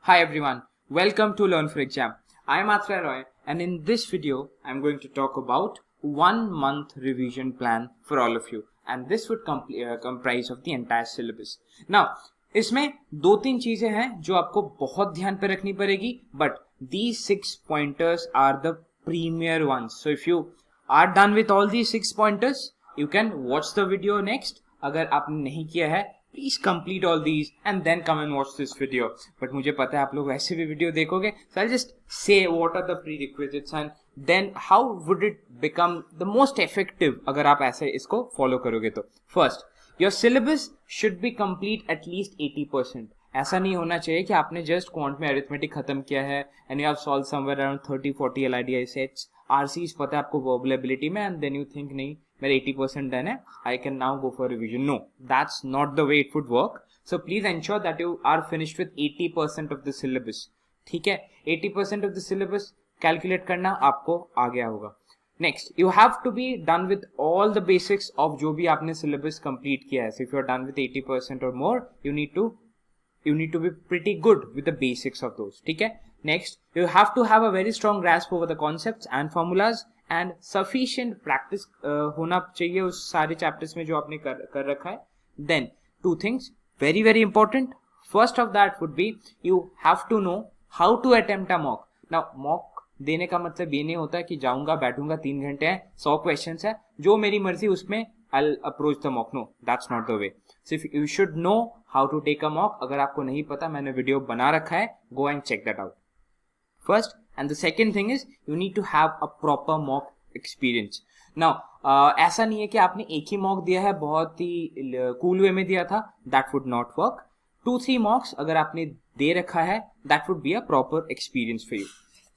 Hi everyone, welcome to Learn for Exam. I am Atra Roy and in this video I am going to talk about 1 month revision plan for all of you and this would comprise of the entire syllabus. Now, इसमें दो तीन चीजें हैं जो आपको बहुत ध्यान पे रखनी पड़ेगी but these 6 pointers are the premier ones. So if you are done with all these 6 pointers, you can watch the video next. अगर आपने नहीं किया है please complete all these and then come and watch this video. But मुझे पता है आप लोग वैसे भी वीडियो देखोगे, so I'll just say what are the prerequisites and then how would it become the most effective अगर आप ऐसे इसको follow करोगे तो. First, your syllabus should be complete at least 80%. ऐसा नहीं होना चाहिए कि आपने just quant में arithmetic खत्म किया है and you have solved somewhere around 30-40 LIDI sets, RCs पता है आपको verbal ability में and then you think नहीं मेरा 80% done है, I can now go for revision. No, that's not the way it would work. So please ensure that you are finished with 80% of the syllabus. ठीक है, 80% of the syllabus calculate करना आपको आ गया होगा. Next, you have to be done with all the basics of जो भी आपने syllabus complete किया है. So if you are done with 80% or more, you need to be pretty good with the basics of those. ठीक है. Next, you have to have a very strong grasp over the concepts and formulas and sufficient practice होना चाहिए उस सारे chapters में जो आपने कर रखा है. Then, two things very important. First of that would be you have to know how to attempt a mock. Now, mock देने का मतलब ये नहीं होता है कि जाऊंगा बैठूंगा 3 घंटे हैं 100 questions है जो मेरी मर्जी उसमें I'll approach the mock. No, that's not the way. So if you should know how to take a mock. अगर आपको नहीं पता मैंने वीडियो बना रखा है, go and check that out. First, and the second thing is you need to have a proper mock experience. Now, ऐसा नहीं है कि आपने एक ही mock दिया है बहुत ही cool way में दिया था, that would not work. 2-3 mocks अगर आपने दे रखा है, that would be a proper experience for you.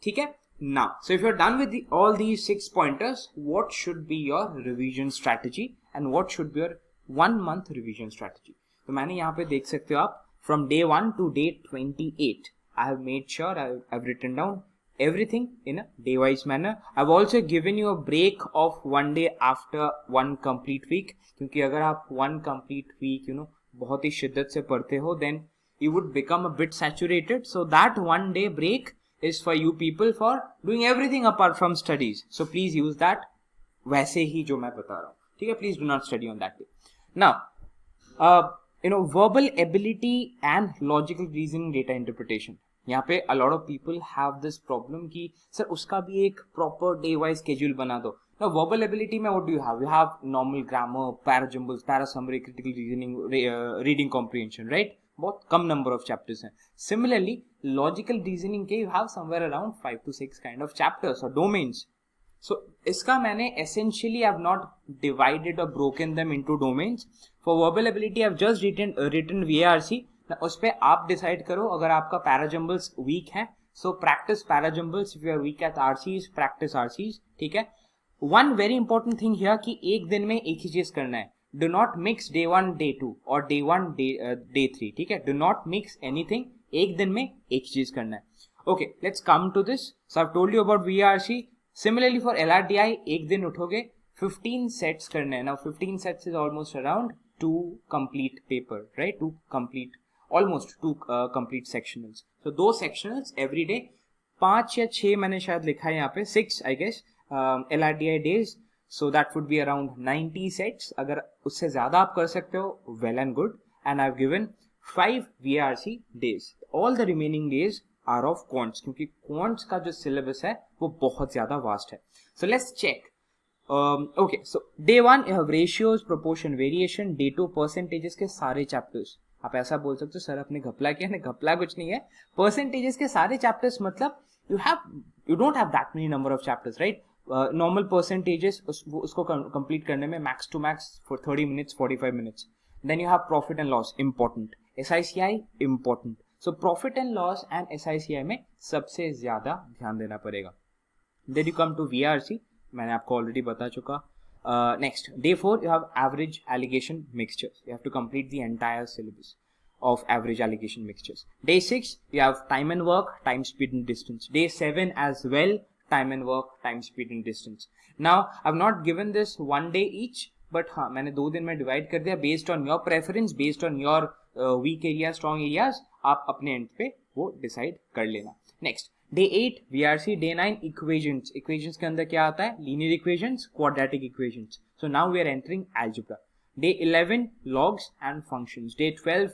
ठीक है? Now, so if you're done with all these 6 pointers, what should be your revision strategy and what should be your 1 month revision strategy? तो मैंने यहाँ पे देख सकते हो आप from day 1 to day 28. I have made sure I've written down everything in a day-wise manner. I've also given you a break of 1 day after 1 complete week. क्योंकि अगर आप 1 complete week, बहुत ही शिद्दत से पढ़ते हो, then you would become a bit saturated. So that 1 day break is for you people for doing everything apart from studies. So please use that वैसे ही जो मैं बता रहा हूँ. ठीक है? Please do not study on that day. Now, verbal ability and logical reasoning data interpretation. यहाँ पे a lot of people have this problem कि सर उसका भी एक proper day wise schedule बना दो. Now verbal ability में what do you have? You have normal grammar, parajumbles, parasummary, critical reasoning, reading comprehension, right? बहुत कम number of chapters हैं. Similarly, logical reasoning के you have somewhere around 5 to 6 kind of chapters or domains. So इसका मैंने essentially I have not divided or broken them into domains. For verbal ability I have just written VARC. उस पे आप decide करो अगर आपका parajumbles weak है so practice parajumbles. If you are weak at RCs practice RCs. ठीक है. One very important thing here कि एक दिन में एक ही चीज करना है. Do not mix day 1 day 2 और day 1 day 3. ठीक है. Do not mix anything. एक दिन में एक चीज करना है. Okay, let's come to this. So I have told you about VRC. Similarly for LRDI एक दिन उठोगे 15 सेट्स करने हैं. Now 15 sets is almost around 2 complete paper, right? 2 complete almost 2 complete sectionals. So 2 sectionals every day. 5 या 6 मैंने शायद लिखा है यहाँ पे, 6 I guess LRDI days. So that would be around 90 sets. अगर उससे ज़्यादा आप कर सकते हो, well and good. And I've given 5 VRC days. All the remaining days are of quants क्योंकि quants का जो syllabus है वो बहुत ज़्यादा vast है. So let's check. Okay, so day 1 you have ratios, proportion, variation. Day 2 percentages के सारे chapters. आप ऐसा बोल सकते हो सर आपने घपला किया. नहीं, घपला कुछ नहीं है. परसेंटेजेस के सारे चैप्टर्स मतलब you don't have that many number of chapters, right? Normal percentages उसको complete करने में max to max for 30 minutes 45 minutes. Then you have profit and loss, important. SICI, important. So profit and loss and SICI में सबसे ज्यादा ध्यान देना पड़ेगा. Then you come to VRC. मैंने आपको ऑलरेडी बता चुका. Next, day 4 you have average allegation mixtures. You have to complete the entire syllabus of average allegation mixtures. Day 6 you have time and work, time, speed and distance. Day 7 as well, time and work, time, speed and distance. Now I've not given this 1 day each, but हाँ मैंने 2 दिन में divide कर दिया based on your preference, based on your weak areas, strong areas. आप अपने and पे वो डिसाइड कर लेना. Next day 8 VRC, day 9 equations. Equations के अंदर क्या आता है? Linear equations, quadratic equations. So now we are entering algebra. Day 11 logs and functions. Day 12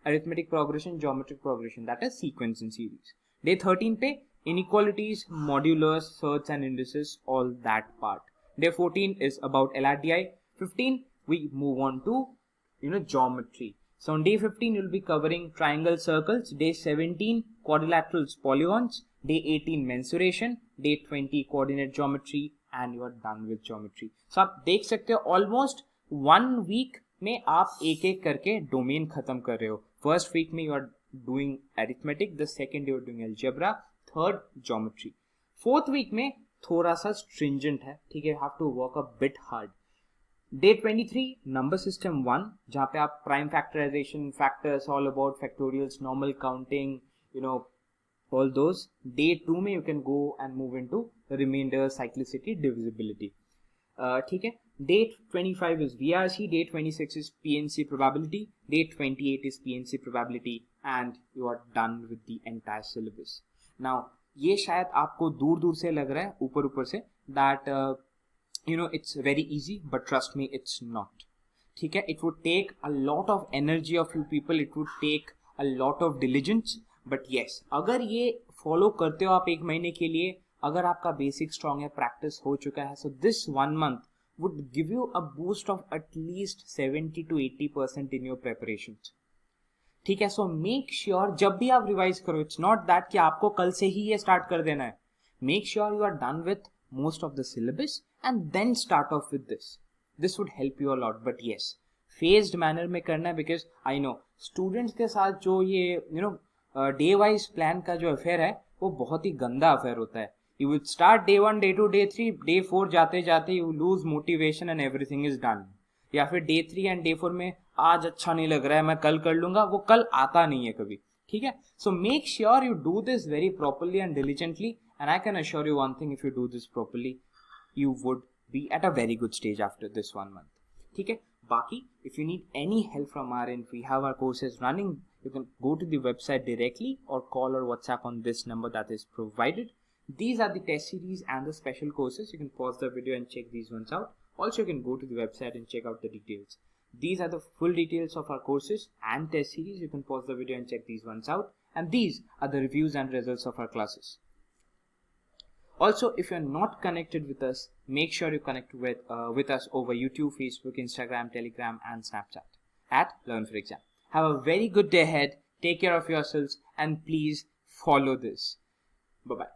arithmetic progression, geometric progression, that is sequence and series. Day 13 पे inequalities, modulars, surds and indices, all that part. Day 14 is about LRDI. 15 we move on to geometry. So on day 15 you'll be covering triangle, circles. Day 17 quadrilaterals, polygons. Day 18 mensuration. Day 20 coordinate geometry, and you are done with geometry. So आप देख सकते हो almost 1 week में आप एक एक करके domain खत्म कर रहे हो. फर्स्ट वीक में you are doing arithmetic, the second you are doing algebra, third geometry. Fourth week में थोड़ा सा स्ट्रिंजेंट है, ठीक है, have to work a bit hard. Day 23 number system 1, जहाँ पे आप prime factorisation, factors, all about factorials, normal counting, all those. Day 2 में you can go and move into remainder, cyclicity, divisibility. ठीक है. Day 25 is VRC, day 26 is PNC probability, day 28 is PNC probability, and you are done with the entire syllabus. Now ये शायद आपको दूर दूर से लग रहा है, ऊपर ऊपर से, that it's very easy, but trust me, it's not. ठीक है. It would take a lot of energy of you people, it would take a lot of diligence, but yes, अगर ये follow करते हो आप एक महीने के लिए, अगर आपका बेसिक स्ट्रॉन्ग है, प्रैक्टिस हो चुका है, so this 1 month would give you a boost of at least 70 to 80% in your preparations. ठीक है. so make sure जब भी आप रिवाइज करो, it's not that कि आपको कल से ही ये स्टार्ट कर देना है. make sure you are done with most of the syllabus and then start off with this. This would help you a lot, but yes, phased manner में करना है, because I know students के साथ जो ये डे वाइज प्लान का जो affair है वो बहुत ही गंदा अफेयर होता है. You would start day 1, day 2, day 3, day 4 जाते जाते you lose motivation and everything is done. या फिर day 3 and day 4 में आज अच्छा नहीं लग रहा है, मैं कल कर लूंगा, वो कल आता नहीं है कभी. ठीक है. So make sure you do this very properly and diligently, and I can assure you one thing, if you do this properly, you would be at a very good stage after this 1 month. ठीक है. बाकी if you need any help from our end, we have our courses running. You can go to the website directly or call or WhatsApp on this number that is provided. These are the test series and the special courses. You can pause the video and check these ones out. Also, you can go to the website and check out the details. These are the full details of our courses and test series. You can pause the video and check these ones out. And these are the reviews and results of our classes. Also, if you're not connected with us, make sure you connect with us over YouTube, Facebook, Instagram, Telegram, and Snapchat at Learn for Exam. Have a very good day ahead. Take care of yourselves and please follow this. Bye-bye.